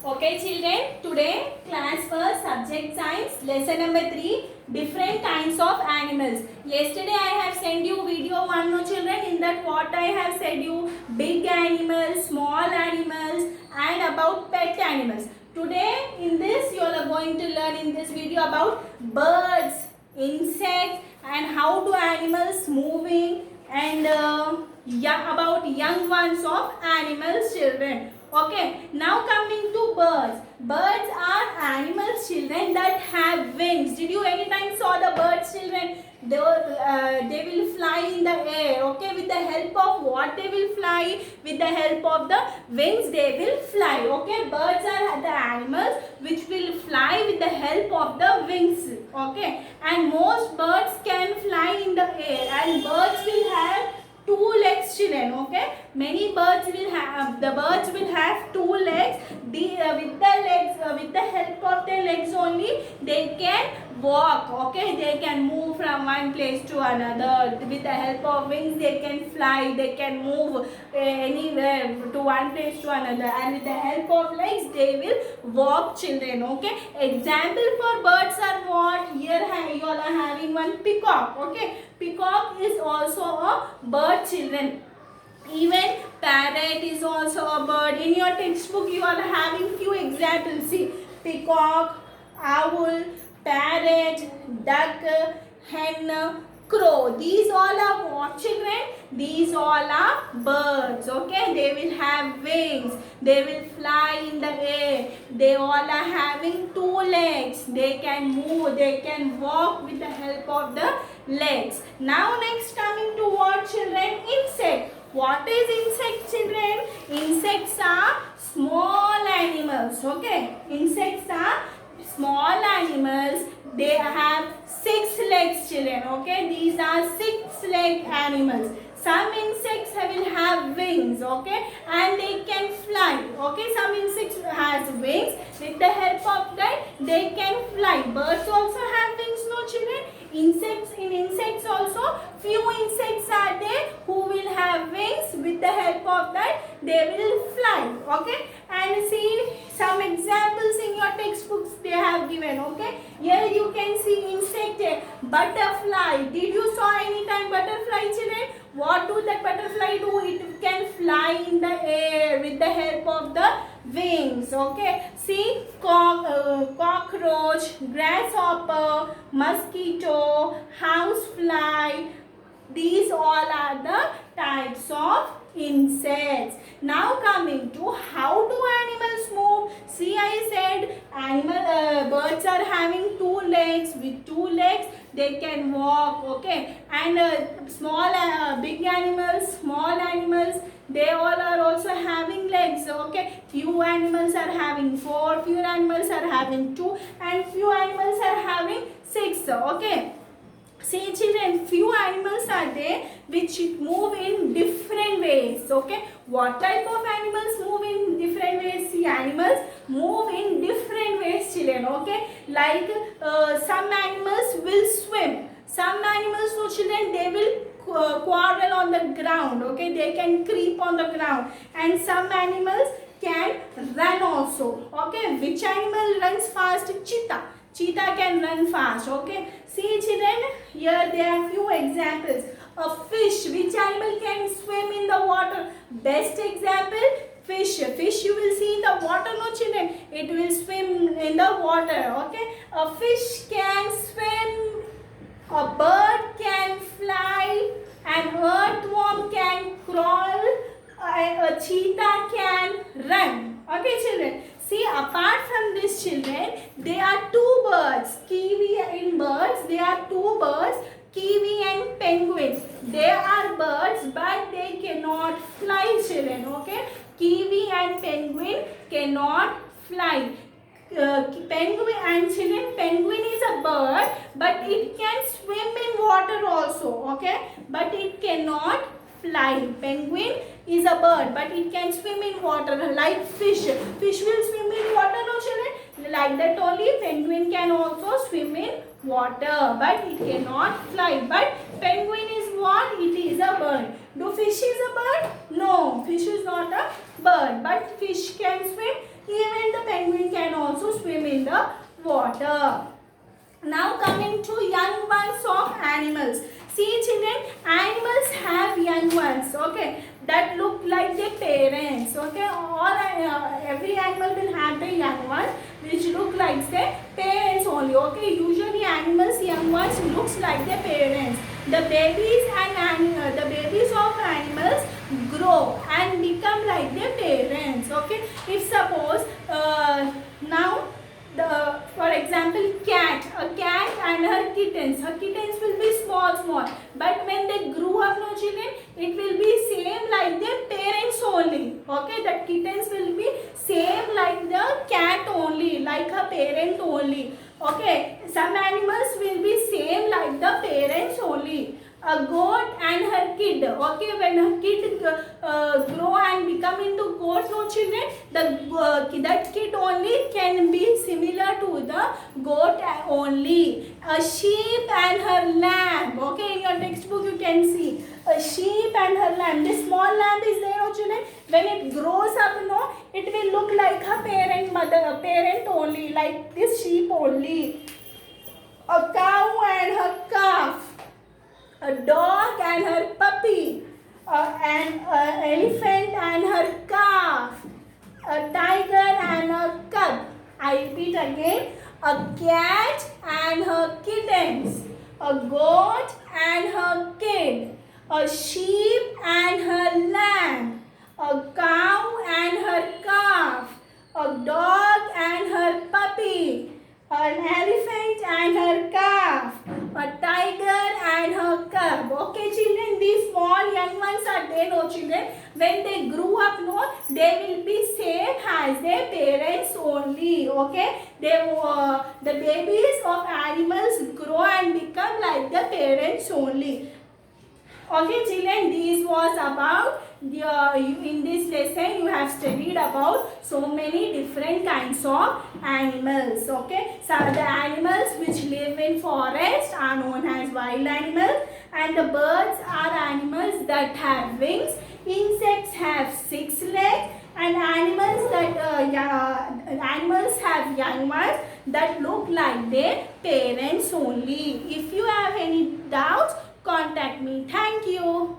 Okay children, today class first subject science lesson number 3 different kinds of animals. Yesterday I have sent you video 1 no children. In that what I have said you big animals, small animals and about pet animals. Today in this you are going to learn in this video about birds, insects and how do animals moving and about young ones of animals children. Okay, now coming to birds. Birds are animals children that have wings. Did you anytime saw the birds children? They will fly in the air. Okay, with the help of what they will fly? With the help of the wings they will fly. Okay, birds are the animals which will fly with the help of the wings. Okay, and most birds can fly in the air and birds will have two legs children. Okay, many birds will have two legs. With the legs with the help of their legs only they can walk. Okay, they can move from one place to another. With the help of wings they can fly, they can move anywhere to one place to another, and with the help of legs they will walk children. Okay, example for birds are what? Here you all are having one peacock. Okay, peacock is also a bird children. Even parrot is also a bird. In your textbook you are having few examples. See, peacock, owl, parrot, duck, hen, crow. These all are what children? These all are birds. Okay, they will have wings. They will fly in the air. They all are having two legs. They can move. They can walk with the help of the legs. Now next coming to what children? Insect. What is insect children? Insects are small animals. Okay, insects are small animals. They have 6 legs children. Okay, these are 6 leg animals. Some insects will have wings. Okay, and they can fly. Okay, some insects has wings. With the help of that they can fly. Birds also have wings, no children? Insects also few insects are there who will have wings. With the help of that they will fly. Okay, and see some examples in your textbooks they have given. Okay, here you can see insect butterfly. Did you saw any time butterfly children? What do that butterfly do? It can fly in the air with the help of the wings. Okay, see cockroach, grasshopper, mosquito, housefly. These all are the types of insects. Now coming to how do animals move? See, I said birds are having two legs. With two legs they can walk. Okay, and big animals, small animals, they all are also having legs. Okay, few animals are having 4, few animals are having 2, and few animals are having 6. Okay, see children, few animals are there which move in different ways. Okay, what type of animals move in different ways? See, animals move in different ways children. Okay, like some animals will swim. Some animals, no children, they will quarrel on the ground. Okay, they can creep on the ground, and some animals can run also. Okay, which animal runs fast? Cheetah. Cheetah can run fast. Okay, see children, here there are few examples. A fish. Which animal can swim in the water? Best example, fish. Fish you will see in the water, no children? It will swim in the water. Okay, a fish can swim, a bird can fly, an earthworm can crawl, a cheetah can run. Okay children, see, apart from this children, there are two birds. Kiwi in birds, there are two birds, kiwi and penguin. They are birds but they cannot fly children. Okay, kiwi and penguin cannot fly. Penguin and children, penguin is a bird but it can swim in water also. Okay, but it cannot fly. Penguin is a bird but it can swim in water like fish. Fish will swim in water, no children? Like that only penguin can also swim in water but it cannot fly. But penguin is what? It is a bird. Do fish is a bird? No, fish is not a bird but fish can swim. Even the penguin the water. Now coming to young ones of animals. See children, animals have young ones, okay, that look like their parents, okay. Every animal will have their young ones which look like their parents only, okay. Usually animals young ones looks like their parents. The babies of animals grow and become like their parents, okay. If suppose now for example a cat and her kittens will be small, but when they grew up, no children, it will be same like their parents only, okay. The kittens will be same like the cat only, like her parent only, okay. Some animals will be same like the parents only. A goat and her kid, okay, when her kid grow and become into goat, no children, that kid only can be similar to the goat only. A sheep and her lamb, okay, in your textbook you can see a sheep and her lamb. This small lamb is there, no children, when it grows up, no, it will look like her parent only, like this sheep only. A cow and her calf, a dog and her puppy, an elephant and her calf, a tiger and a cub. I repeat again, a cat and her kittens, a goat and her kid, a sheep and her lamb, a cow and her calf, a dog and her puppy, an elephant and her calf, a tiger and her cub. Okay children, these small young ones are there, no children. When they grew up, no, they will be same as their parents only, okay. The babies of animals grow and become like the parents only. Okay children, this was about in this lesson you have studied about so many different kinds of animals, okay. So the animals which live in forest are known as wild animals, and the birds are animals that have wings. Insects have 6 legs, and animals have young ones that look like their parents only. If you have any doubts, contact me. Thank you.